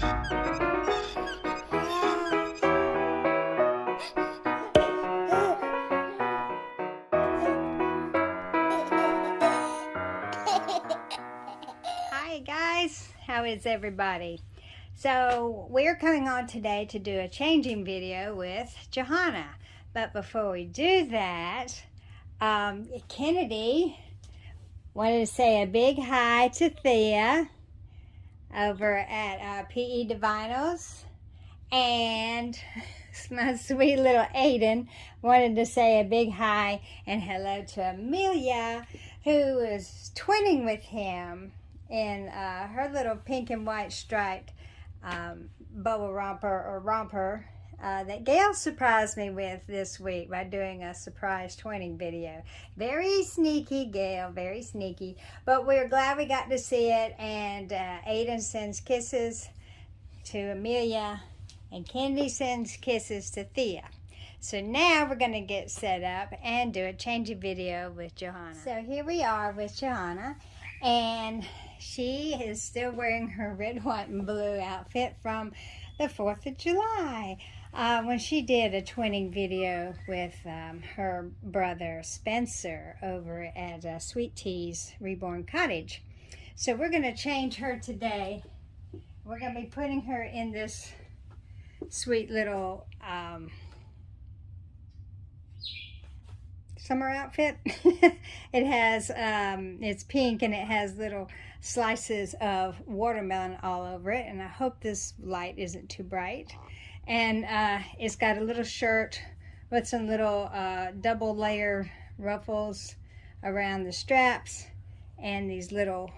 Hi guys, how is everybody? So we're coming on today to do a changing video with Johanna. But before we do that, Kennedy wanted to say a big hi to Thea over at PE Divinos, and my sweet little Aiden wanted to say a big hi and hello to Mila, who is twinning with him in her little pink and white striped bubble romper that Gail surprised me with this week by doing a surprise twinning video. Very sneaky, Gail, very sneaky. But we're glad we got to see it, and Aiden sends kisses to Amelia, and Kennedy sends kisses to Thea. So now we're going to get set up and do a changing video with Johanna. So here we are with Johanna, and she is still wearing her red, white, and blue outfit from the 4th of July when she did a twinning video with her brother Spencer over at Sweet Tea's Reborn Cottage. So we're going to change her today. We're going to be putting her in this sweet little summer outfit. It has, it's pink and it has little slices of watermelon all over it, and I hope this light isn't too bright. And it's got a little shirt with some little double layer ruffles around the straps, and these little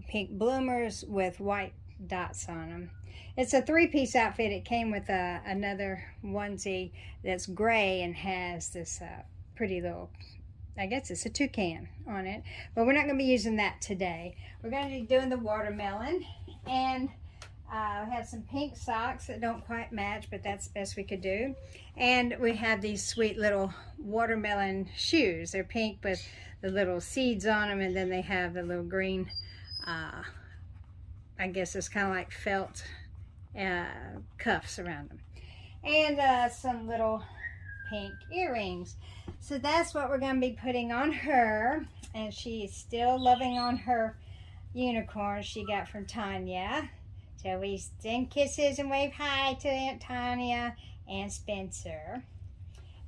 pink bloomers with white dots on them. It's a 3-piece outfit. It came with another onesie that's gray and has this pretty little, I guess it's a toucan on it, but we're not going to be using that today. We're going to be doing the watermelon, and we have some pink socks that don't quite match, but that's the best we could do. And we have these sweet little watermelon shoes. They're pink with the little seeds on them, and then they have the little green, I guess it's kind of like felt cuffs around them. And some little pink earrings. So that's what we're going to be putting on her, and she's still loving on her unicorn she got from Tanya. So we send kisses and wave hi to Aunt Tanya and Spencer.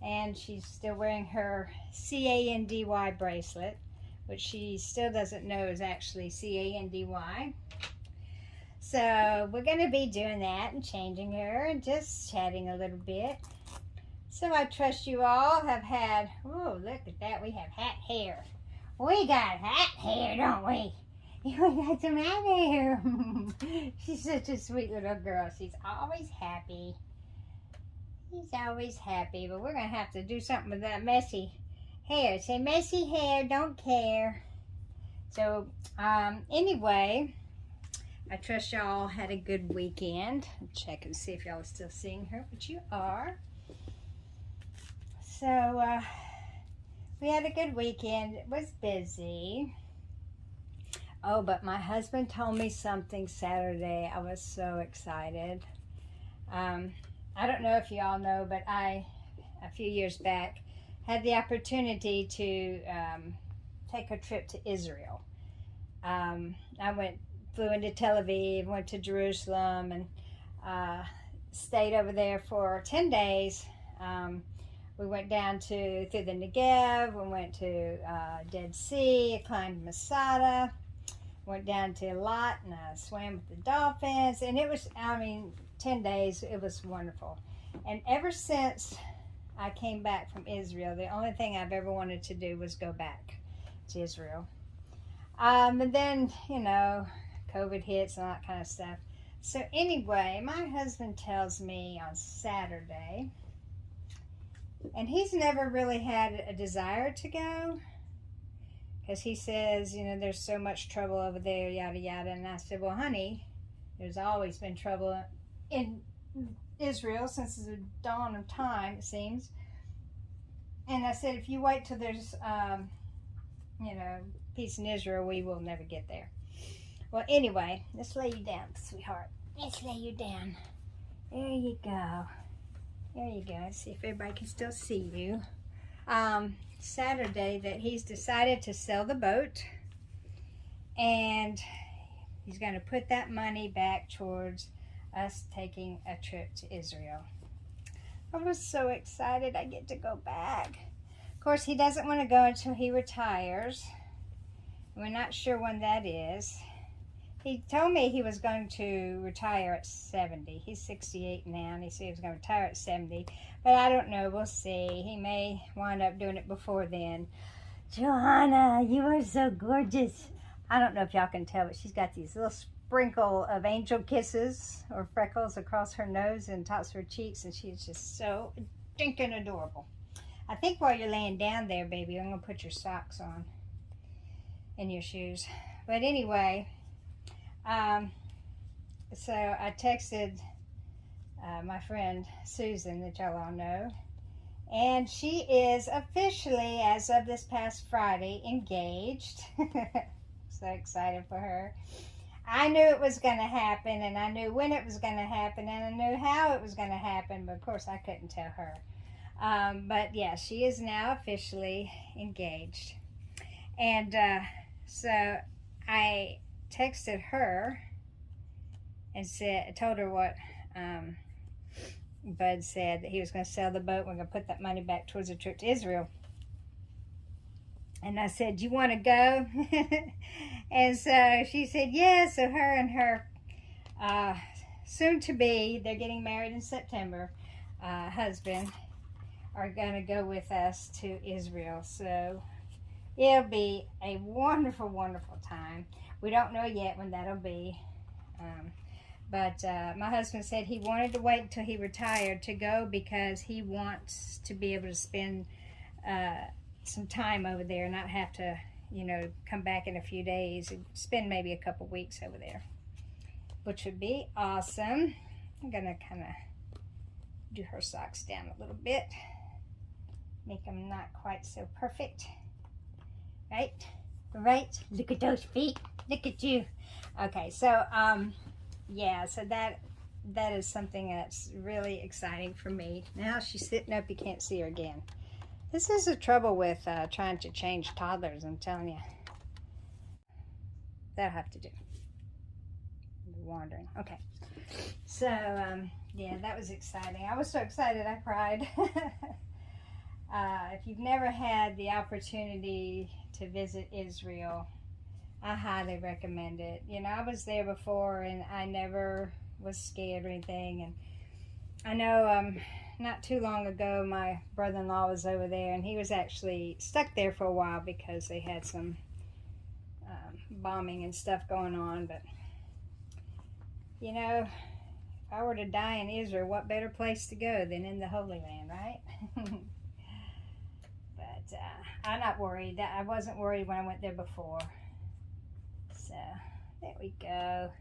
And she's still wearing her C-A-N-D-Y bracelet, which she still doesn't know is actually C-A-N-D-Y. So we're going to be doing that and changing her and just chatting a little bit. So I trust you all have had, oh, look at that, we have hat hair. We got hat hair, don't we? We got some hat hair. She's such a sweet little girl. She's always happy. She's always happy, but we're going to have to do something with that messy hair. Say, messy hair, don't care. So, anyway, I trust y'all had a good weekend. Check and see if y'all are still seeing her, but you are. So, we had a good weekend. It was busy. Oh, but my husband told me something Saturday. I was so excited. I don't know if y'all know, but I, a few years back, had the opportunity to take a trip to Israel. I flew into Tel Aviv, went to Jerusalem, and stayed over there for 10 days. We went down through the Negev, we went to Dead Sea, climbed Masada, went down to Lot, and I swam with the dolphins, and it was, 10 days, it was wonderful. And ever since I came back from Israel, the only thing I've ever wanted to do was go back to Israel. And then, COVID hits and all that kind of stuff. So anyway, my husband tells me on Saturday, and he's never really had a desire to go, because he says, there's so much trouble over there, yada, yada. And I said, well, honey, there's always been trouble in Israel since the dawn of time, it seems. And I said, if you wait till there's, peace in Israel, we will never get there. Well, anyway, let's lay you down, sweetheart. Let's lay you down. There you go. There you go. Let's see if everybody can still see you. Saturday that he's decided to sell the boat, and he's going to put that money back towards us taking a trip to Israel. I was so excited I get to go back. Of course, he doesn't want to go until he retires. We're not sure when that is. He told me he was going to retire at 70. He's 68 now, and he said he was going to retire at 70. But I don't know. We'll see. He may wind up doing it before then. Johanna, you are so gorgeous. I don't know if y'all can tell, but she's got these little sprinkle of angel kisses or freckles across her nose and tops of her cheeks, and she's just so stinking adorable. I think while you're laying down there, baby, I'm going to put your socks on and your shoes. But anyway... so I texted my friend Susan, that y'all all know, and she is officially, as of this past Friday, engaged. So excited for her. I knew it was going to happen, and I knew when it was going to happen, and I knew how it was going to happen, but of course I couldn't tell her. But yeah, she is now officially engaged. And so I texted her and told her what Bud said, that he was going to sell the boat. We're going to put that money back towards a trip to Israel. And I said, you want to go? And so she said, yes. So her and her soon-to-be, they're getting married in September, husband, are going to go with us to Israel. So it'll be a wonderful, wonderful time. We don't know yet when that'll be. But my husband said he wanted to wait until he retired to go because he wants to be able to spend some time over there, not have to, you know, come back in a few days and spend maybe a couple weeks over there, which would be awesome. I'm going to kind of do her socks down a little bit, make them not quite so perfect. Right? Right? Look at those feet. Look at you. Okay, so yeah, so that is something that's really exciting for me. Now she's sitting up, you can't see her again. This is the trouble with trying to change toddlers, I'm telling you. That'll have to do. I'm wandering. Okay. So yeah, that was exciting. I was so excited I cried. If you've never had the opportunity to visit Israel, I highly recommend it. You know, I was there before and I never was scared or anything. And I know not too long ago my brother-in-law was over there, and he was actually stuck there for a while because they had some bombing and stuff going on. But, you know, if I were to die in Israel, what better place to go than in the Holy Land, right? But I'm not worried. I wasn't worried when I went there before. So there we go.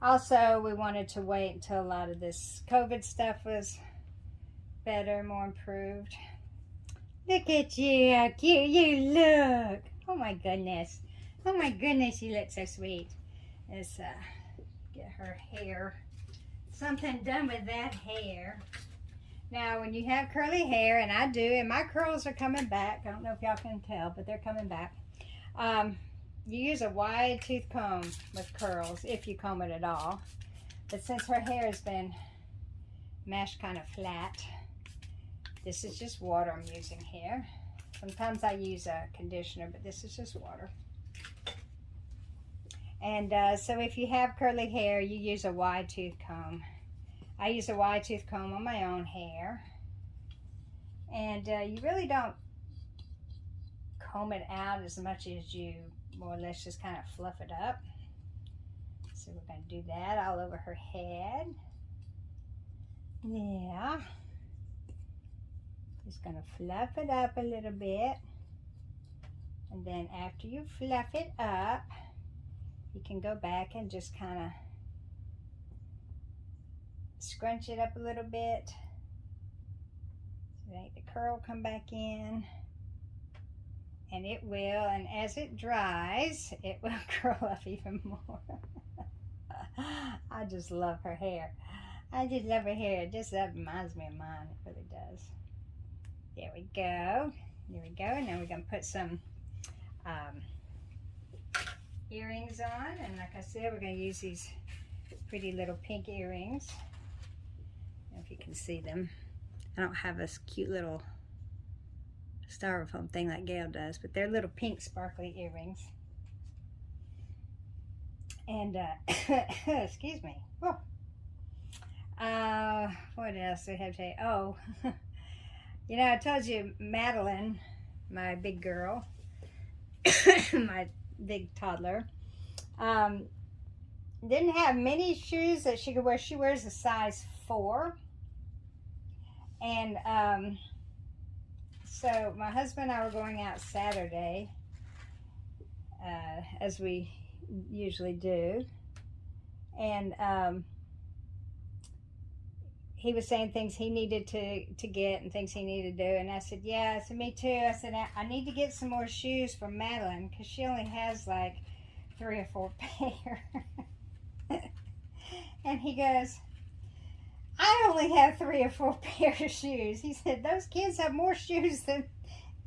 Also, we wanted to wait until a lot of this COVID stuff was better, more improved. Look at you, how cute you look. Oh my goodness. Oh my goodness, you look so sweet. Let's get her hair, something done with that hair. Now, when you have curly hair, and I do, and my curls are coming back. I don't know if y'all can tell, but they're coming back. You use a wide tooth comb with curls, if you comb it at all. But since her hair has been mashed kind of flat, this is just water I'm using here. Sometimes I use a conditioner, but this is just water. And so if you have curly hair, you use a wide tooth comb. I use a wide tooth comb on my own hair. And you really don't comb it out as much as you more or less just kind of fluff it up. So we're going to do that all over her head. Yeah. Just going to fluff it up a little bit. And then after you fluff it up, you can go back and just kind of scrunch it up a little bit. So make the curl come back in. And it will, and as it dries, it will curl up even more. I just love her hair. I just love her hair. It just that reminds me of mine. It really does. There we go. There we go. Now we're going to put some earrings on. And like I said, we're going to use these pretty little pink earrings. I don't know if you can see them. I don't have this cute little styrofoam thing like Gail does, but they're little pink sparkly earrings. And, excuse me. Oh. What else do I have to say? Oh, you know, I told you Madeline, my big girl, my big toddler, didn't have many shoes that she could wear. She wears a size 4. And so my husband and I were going out Saturday, as we usually do. And he was saying things he needed to get and things he needed to do. And I said, yeah. I said, me too. I said, I need to get some more shoes for Madeline because she only has like 3 or 4 pair. And he goes, I only have 3 or 4 pairs of shoes. He said, those kids have more shoes than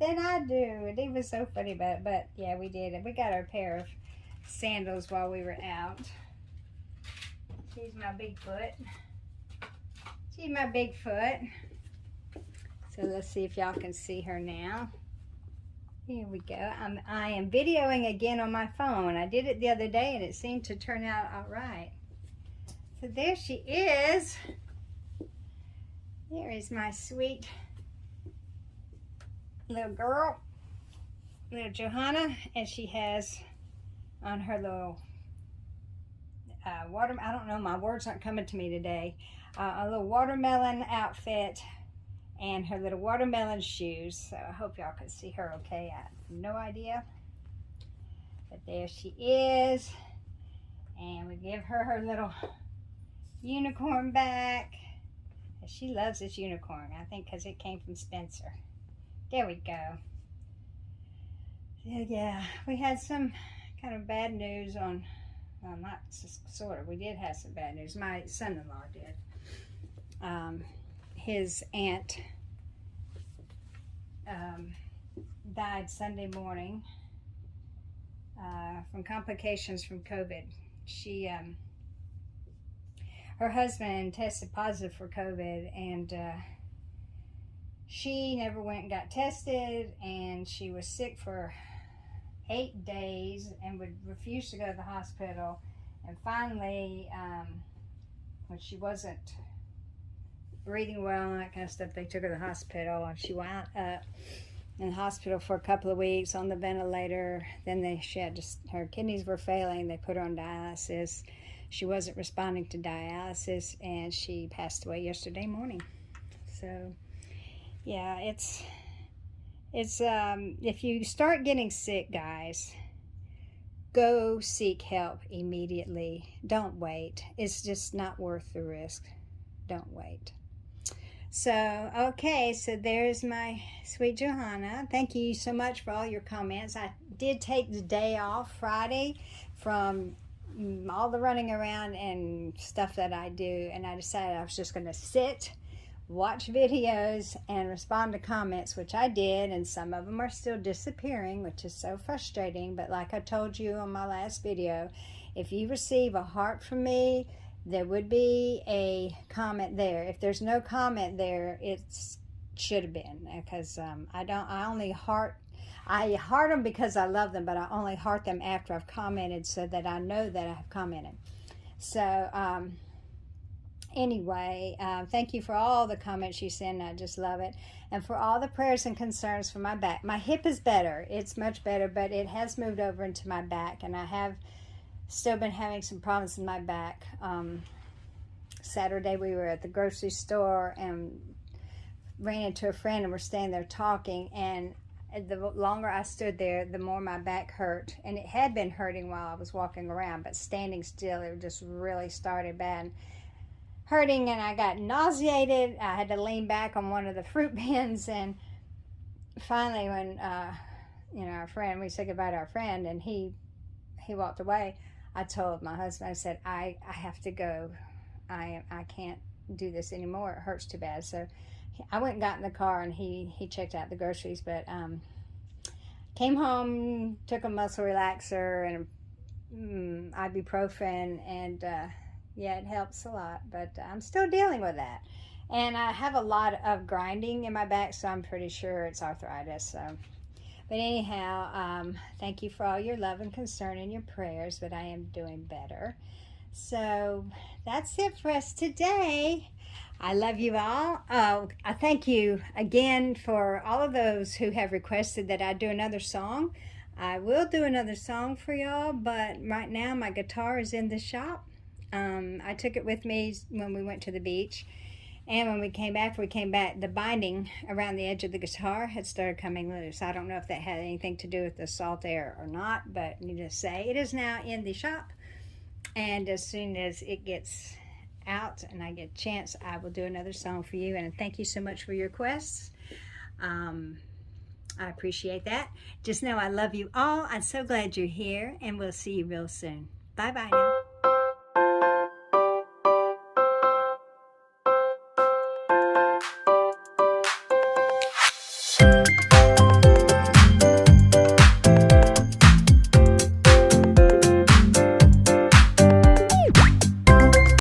I do. And he was so funny about it. But yeah, we did it. We got our pair of sandals while we were out. She's my big foot. She's my big foot. So let's see if y'all can see her now. Here we go. I am videoing again on my phone. I did it the other day and it seemed to turn out all right. So there she is. There is my sweet little girl, little Johanna, and she has on her little I don't know, my words aren't coming to me today. A little watermelon outfit and her little watermelon shoes. So I hope y'all can see her okay. I have no idea. But there she is. And we give her her little unicorn back. She loves this unicorn, I think because it came from Spencer. There we go. Yeah, we had some kind of bad news on, well, not sort of, we did have some bad news. My son-in-law did. His aunt died Sunday morning from complications from COVID. She, her husband tested positive for COVID, and she never went and got tested, and she was sick for 8 days and would refuse to go to the hospital. And finally, when she wasn't breathing well and that kind of stuff, they took her to the hospital, and she wound up in the hospital for a couple of weeks on the ventilator. Then she had her kidneys were failing. They put her on dialysis. She wasn't responding to dialysis, and she passed away yesterday morning. So yeah, it's if you start getting sick, guys, go seek help immediately. Don't wait. It's just not worth the risk. Don't wait. So, okay, so there's my sweet Johanna. Thank you so much for all your comments. I did take the day off Friday from all the running around and stuff that I do, and I decided I was just going to sit, watch videos, and respond to comments, which I did, and some of them are still disappearing, which is so frustrating. But like I told you on my last video, if you receive a heart from me, there would be a comment there. If there's no comment there, it should have been, because I heart them because I love them, but I only heart them after I've commented so that I know that I have commented. So anyway, thank you for all the comments you send. I just love it. And for all the prayers and concerns for my back. My hip is better. It's much better, but it has moved over into my back, and I have still been having some problems in my back. Saturday we were at the grocery store and ran into a friend, and we're standing there talking, and the longer I stood there, the more my back hurt. And it had been hurting while I was walking around, but standing still, it just really started bad hurting, and I got nauseated. I had to lean back on one of the fruit bins, and finally when our friend, we said goodbye to our friend, and he walked away, I told my husband, I said, I have to go. I can't do this anymore. It hurts too bad. So I went and got in the car, and he checked out the groceries, but came home, took a muscle relaxer and ibuprofen, and yeah, it helps a lot, but I'm still dealing with that. And I have a lot of grinding in my back, so I'm pretty sure it's arthritis. So, but anyhow, thank you for all your love and concern and your prayers, but I am doing better. So that's it for us today. I love you all. I thank you again for all of those who have requested that I do another song. I will do another song for y'all, but right now my guitar is in the shop. I took it with me when we went to the beach. And when we came back, the binding around the edge of the guitar had started coming loose. I don't know if that had anything to do with the salt air or not, but needless to say, it is now in the shop. And as soon as it gets out and I get a chance, I will do another song for you. And thank you so much for your requests. I appreciate that. Just know I love you all. I'm so glad you're here, and we'll see you real soon. Bye-bye now.